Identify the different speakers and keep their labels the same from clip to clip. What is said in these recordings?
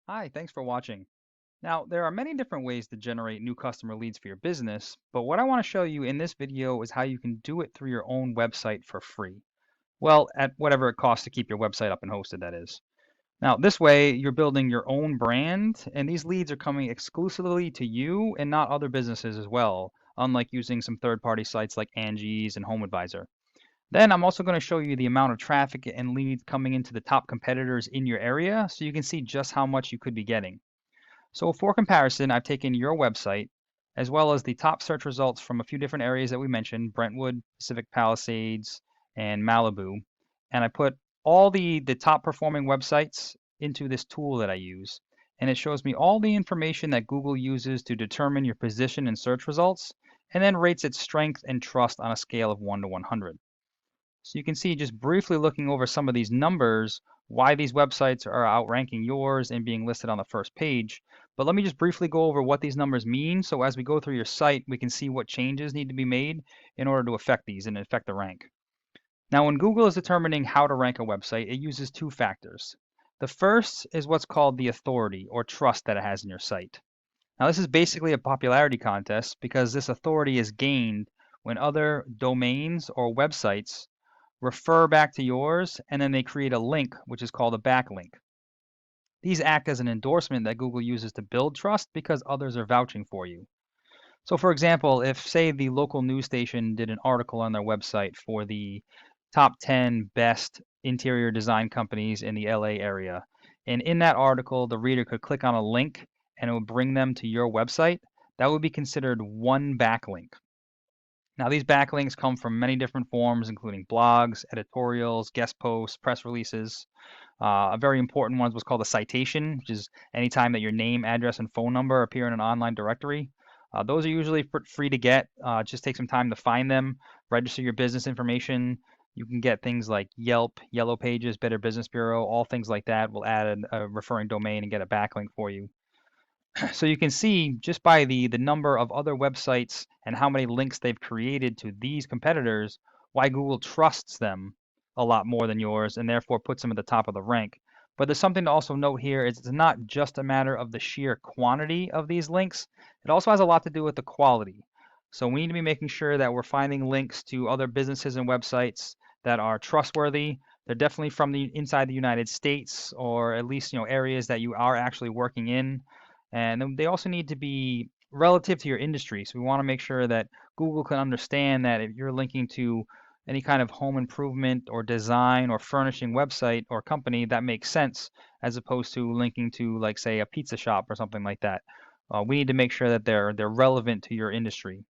Speaker 1: Hi, thanks for watching. Now, there are many different ways to generate new customer leads for your business, but what I want to show you in this video is how you can do it through your own website for free. Well, at whatever it costs to keep your website up and hosted, that is. Now, this way, you're building your own brand, and these leads are coming exclusively to you and not other businesses as well, unlike using some third-party sites like Angie's and HomeAdvisor. Then I'm also going to show you the amount of traffic and leads coming into the top competitors in your area so you can see just how much you could be getting. So for comparison, I've taken your website as well as the top search results from a few different areas that we mentioned, Brentwood, Pacific Palisades, and Malibu, and I put all the top performing websites into this tool that I use. And it shows me all the information that Google uses to determine your position in search results, and then rates its strength and trust on a scale of 1 to 100. So you can see just briefly looking over some of these numbers, why these websites are outranking yours and being listed on the first page. But let me just briefly go over what these numbers mean. So as we go through your site, we can see what changes need to be made in order to affect these and affect the rank. Now, when Google is determining how to rank a website, it uses two factors. The first is what's called the authority or trust that it has in your site. Now, this is basically a popularity contest because this authority is gained when other domains or websites refer back to yours, and then they create a link, which is called a backlink. These act as an endorsement that Google uses to build trust because others are vouching for you. So for example, if say the local news station did an article on their website for the top 10 best interior design companies in the LA area, and in that article, the reader could click on a link and it would bring them to your website, that would be considered one backlink. Now, these backlinks come from many different forms, including blogs, editorials, guest posts, press releases. A very important one was called a citation, which is any time that your name, address, and phone number appear in an online directory. Those are usually free to get. Just take some time to find them, register your business information. You can get things like Yelp, Yellow Pages, Better Business Bureau, all things like that will add a referring domain and get a backlink for you. So you can see just by the number of other websites and how many links they've created to these competitors, why Google trusts them a lot more than yours and therefore puts them at the top of the rank. But there's something to also note here is it's not just a matter of the sheer quantity of these links. It also has a lot to do with the quality. So we need to be making sure that we're finding links to other businesses and websites that are trustworthy. They're definitely from the inside the United States or at least areas that you are actually working in. And then they also need to be relative to your industry. So we want to make sure that Google can understand that if you're linking to any kind of home improvement or design or furnishing website or company, that makes sense as opposed to linking to, like, say, a pizza shop or something like that. We need to make sure that they're relevant to your industry.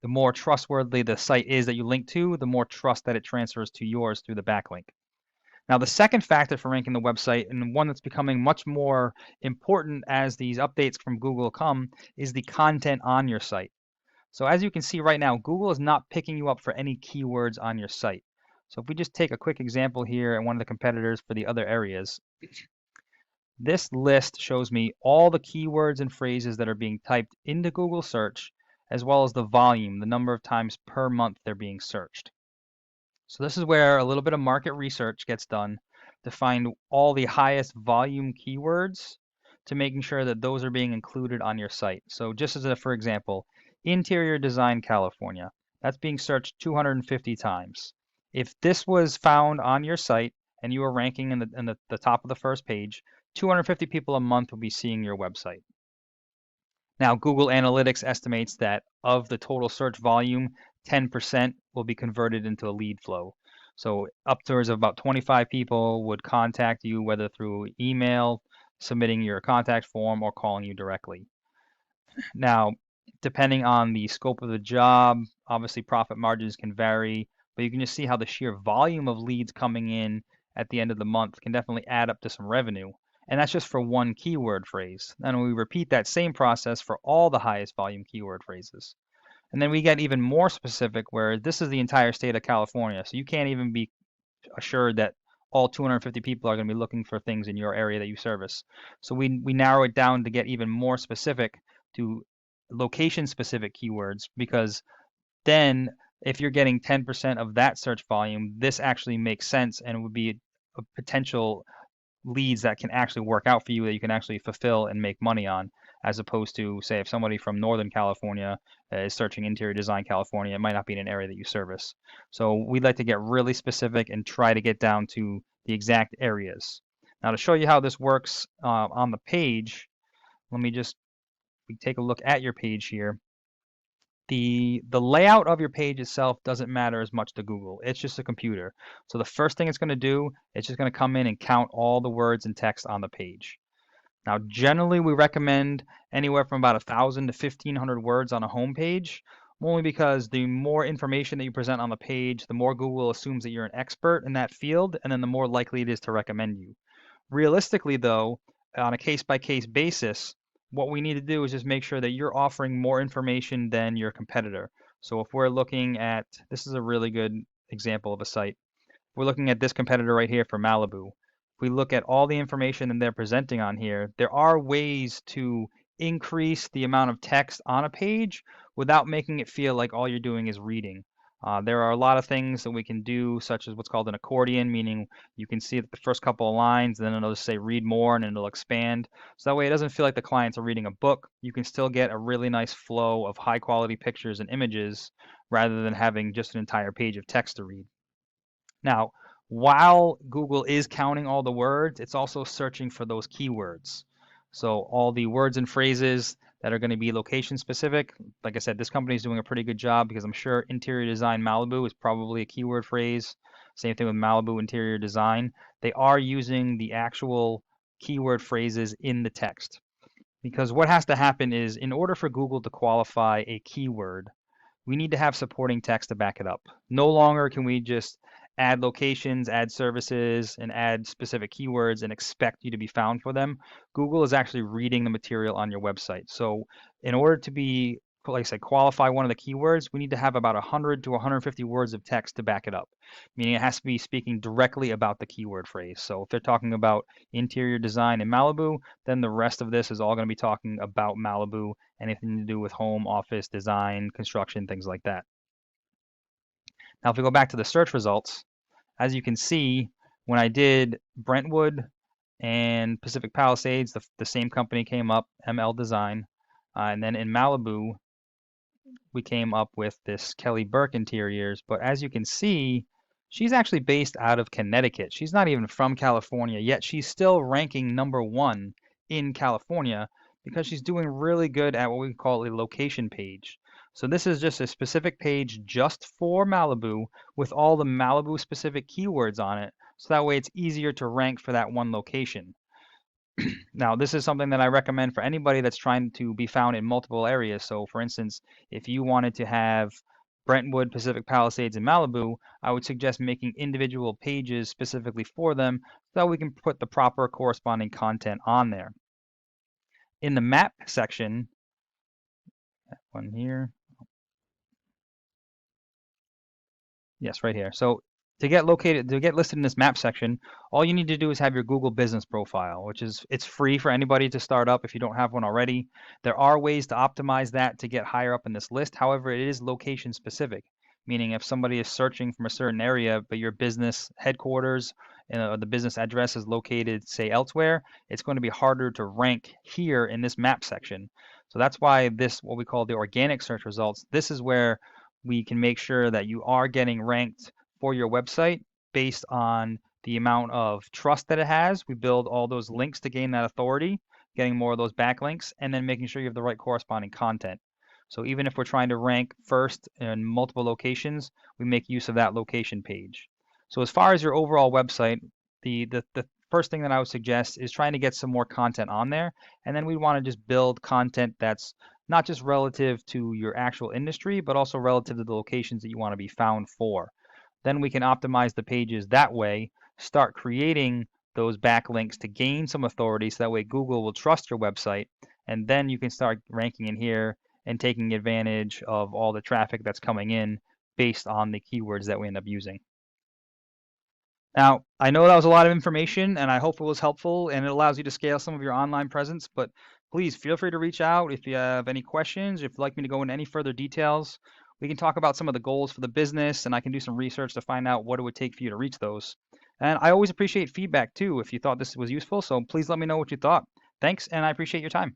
Speaker 1: The more trustworthy the site is that you link to, the more trust that it transfers to yours through the backlink. Now, the second factor for ranking the website, and one that's becoming much more important as these updates from Google come, is the content on your site. So as you can see right now, Google is not picking you up for any keywords on your site. So if we just take a quick example here and one of the competitors for the other areas, this list shows me all the keywords and phrases that are being typed into Google search, as well as the volume, the number of times per month they're being searched. So this is where a little bit of market research gets done to find all the highest volume keywords to making sure that those are being included on your site. So just as a, for example, interior design California, that's being searched 250 times. If this was found on your site and you were ranking in the top of the first page, 250 people a month will be seeing your website. Now, Google Analytics estimates that of the total search volume, 10% will be converted into a lead flow. So upwards of about 25 people would contact you, whether through email, submitting your contact form, or calling you directly. Now, depending on the scope of the job, obviously profit margins can vary, but you can just see how the sheer volume of leads coming in at the end of the month can definitely add up to some revenue. And that's just for one keyword phrase. And we repeat that same process for all the highest volume keyword phrases. And then we get even more specific where this is the entire state of California. So you can't even be assured that all 250 people are going to be looking for things in your area that you service. So we narrow it down to get even more specific to location specific keywords because then if you're getting 10% of that search volume, this actually makes sense and it would be a potential leads that can actually work out for you, that you can actually fulfill and make money on, as opposed to, say, if somebody from Northern California is searching interior design California, it might not be in an area that you service. So we'd like to get really specific and try to get down to the exact areas. Now, to show you how this works on the page, let me just take a look at your page here. The layout of your page itself doesn't matter as much to Google. It's just a computer. So the first thing it's going to do, it's just going to come in and count all the words and text on the page. Now, generally, we recommend anywhere from about 1,000 to 1,500 words on a home page, only because the more information that you present on the page, the more Google assumes that you're an expert in that field, and then the more likely it is to recommend you. Realistically, though, on a case-by-case basis, what we need to do is just make sure that you're offering more information than your competitor. So if we're looking at, this is a really good example of a site. We're looking at this competitor right here for Malibu. If we look at all the information that they're presenting on here, there are ways to increase the amount of text on a page without making it feel like all you're doing is reading. There are a lot of things that we can do, such as what's called an accordion, meaning you can see the first couple of lines, then it'll just say read more, and it'll expand. So that way it doesn't feel like the clients are reading a book. You can still get a really nice flow of high quality pictures and images rather than having just an entire page of text to read. Now, while Google is counting all the words, it's also searching for those keywords. So all the words and phrases that are going to be location specific. Like I said, this company is doing a pretty good job, because I'm sure interior design Malibu is probably a keyword phrase. Same thing with Malibu interior design. They are using the actual keyword phrases in the text. Because what has to happen is, in order for Google to qualify a keyword, we need to have supporting text to back it up. No longer can we just add locations, add services, and add specific keywords and expect you to be found for them. Google is actually reading the material on your website. So in order to be, like I said, qualify one of the keywords, we need to have about 100 to 150 words of text to back it up, meaning it has to be speaking directly about the keyword phrase. So if they're talking about interior design in Malibu, then the rest of this is all going to be talking about Malibu, anything to do with home, office, design, construction, things like that. Now, if we go back to the search results, as you can see, when I did Brentwood and Pacific Palisades, the same company came up, ML Design. And then in Malibu, we came up with this Kelly Burke Interiors. But as you can see, she's actually based out of Connecticut. She's not even from California, yet she's still ranking #1 in California, because she's doing really good at what we call a location page. So this is just a specific page just for Malibu with all the Malibu specific keywords on it. So that way it's easier to rank for that one location. Now, this is something that I recommend for anybody that's trying to be found in multiple areas. So for instance, if you wanted to have Brentwood, Pacific Palisades, and Malibu, I would suggest making individual pages specifically for them so that we can put the proper corresponding content on there. In the map section, that one here, yes, right here. So to get listed in this map section, all you need to do is have your Google business profile, it's free for anybody to start up if you don't have one already. There are ways to optimize that to get higher up in this list. However, it is location specific, meaning if somebody is searching from a certain area, but your business headquarters, the business address is located, say, elsewhere, it's going to be harder to rank here in this map section. So that's why what we call the organic search results, this is where we can make sure that you are getting ranked for your website based on the amount of trust that it has. We build all those links to gain that authority, getting more of those backlinks, and then making sure you have the right corresponding content. So even if we're trying to rank first in multiple locations, we make use of that location page. So as far as your overall website, the first thing that I would suggest is trying to get some more content on there, and then we want to just build content that's not just relative to your actual industry, but also relative to the locations that you want to be found for. Then we can optimize the pages that way, start creating those backlinks to gain some authority, so that way Google will trust your website, and then you can start ranking in here and taking advantage of all the traffic that's coming in based on the keywords that we end up using. Now, I know that was a lot of information, and I hope it was helpful and it allows you to scale some of your online presence, but please feel free to reach out if you have any questions, if you'd like me to go into any further details. We can talk about some of the goals for the business, and I can do some research to find out what it would take for you to reach those. And I always appreciate feedback too if you thought this was useful, so please let me know what you thought. Thanks, and I appreciate your time.